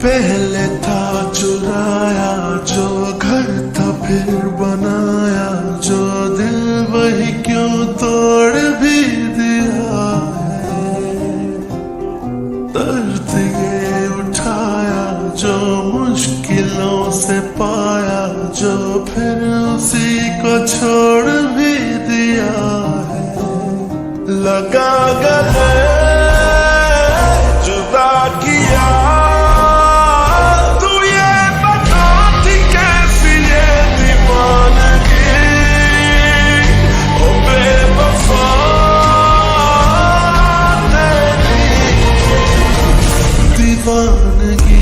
पहले था चुराया जो घर था फिर बनाया जो दिल वही क्यों तोड़ भी दिया है। दर्द ये उठाया जो मुश्किलों से पाया जो फिर उसी को छोड़ भी दिया है। लगा गले जुदा किया दीवानगी।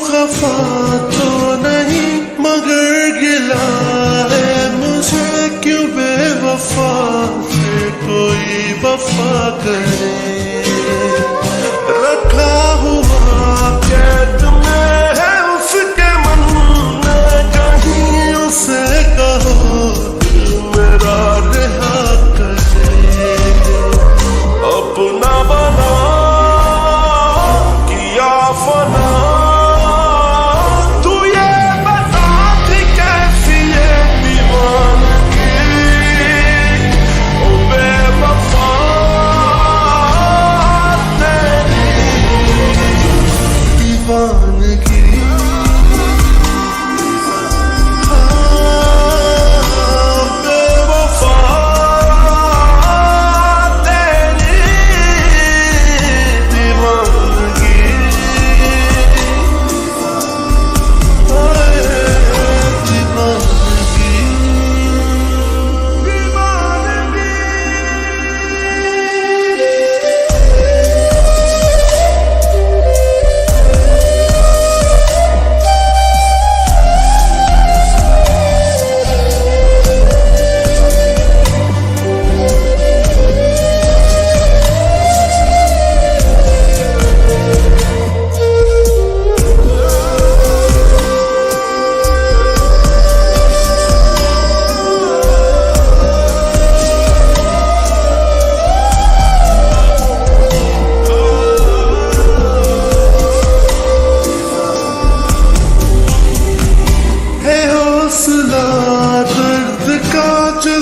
खफा तो नहीं मगर गिला है मुझे क्यों बेवफा से कोई वफा करे। रखा हुआ कैद में है उसके मन में कहीं उसे कहो दिल मेरा रिहा करे। अपना बना किया फना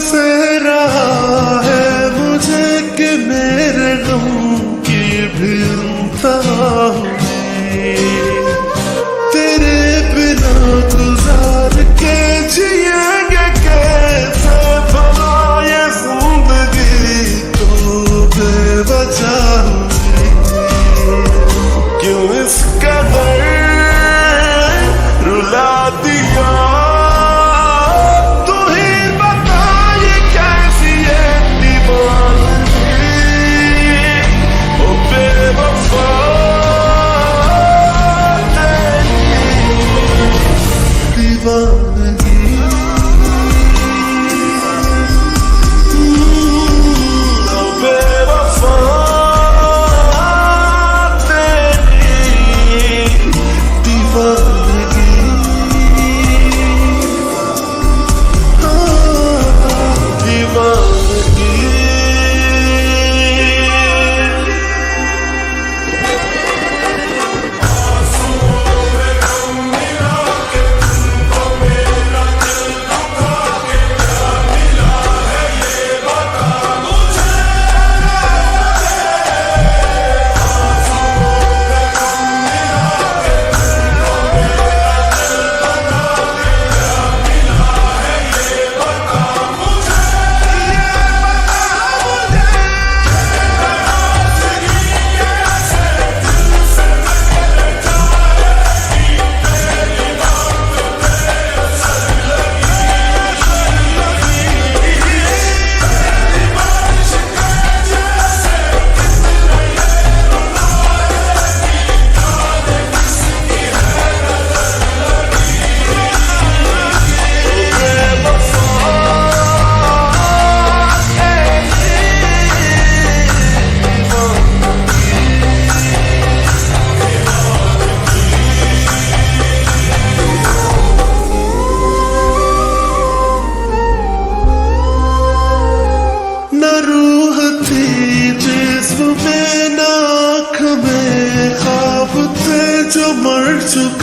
से रहा है मुझे कि मेरे गम की भी इंतहा हुई। तेरे बिना गुजार के जिएंगे कैसे भला ये जिंदगी तो बेवजह हुई। क्यों इस कदर रुला दिया बेवफा। चुका